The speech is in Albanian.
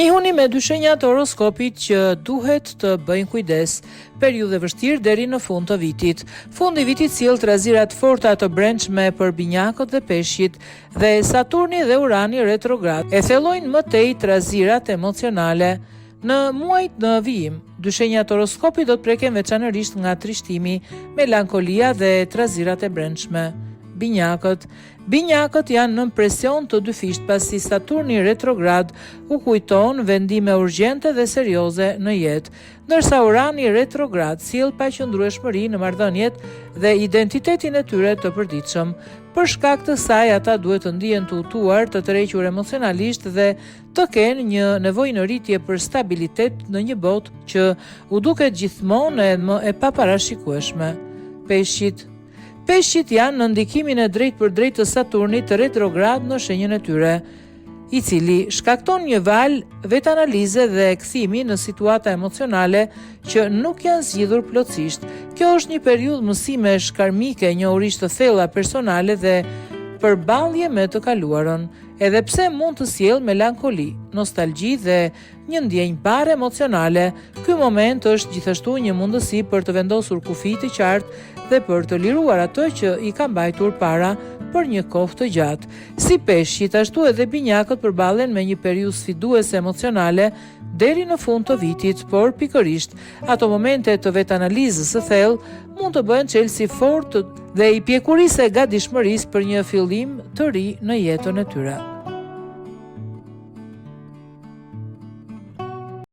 Njihuni me dy shenjat horoskopit që duhet të bëjnë kujdes. Periudhë vështirë deri në fund të vitit. Fundi i vitit sjell trazira të forta të brendshme për binjakët dhe peshqit, dhe Saturni dhe Urani retrograd e thellojnë më tej trazirat emocionale. Në muajt në vijim, dy shenjat horoskopit do të preken veçanërisht nga trishtimi, melankolia dhe trazirat e brendshme. Binjakët janë në presion të dyfisht pasi Saturni retrograd u kujton vendime urgjente dhe serioze në jetë, ndërsa Urani retrograd sjell paqëndrueshmëri në marrëdhëniet dhe identitetin e tyre të përditshëm. Për shkak të saj ata duhet të ndihen të udhëtuar, të tërhequr emocionalisht dhe të kenë një nevojë në rritje për stabilitet në një botë që u duket gjithmonë e paparashikueshme. Peshqit janë në ndikimin e drejt për drejt të Saturnit të retrograd në shenjën e tyre, i cili shkakton një valë vetanalize dhe kthimi në situata emocionale që nuk janë zgjidhur plotësisht. Kjo është një periudhë mësimesh karmike, njohurisht të thella personale dhe përballje me të kaluarën, edhe pse mund të sjellë melankoli, nostalgji dhe një ndjenjëparë emocionale. Ky moment është gjithashtu një mundësi për të vendosur kufi të qartë dhe për të liruar ato që i ka mbajtur para për një kohë të gjatë. Si peshqit, ashtu edhe binjakët përballen me një periudhë sfiduese emocionale deri në fund të vitit, por pikërisht ato momente të vetanalizës së thellë mund të bëhen çelësi fort dhe i pjekurisë e gatishmërisë për një fillim të ri në jetën e tyre.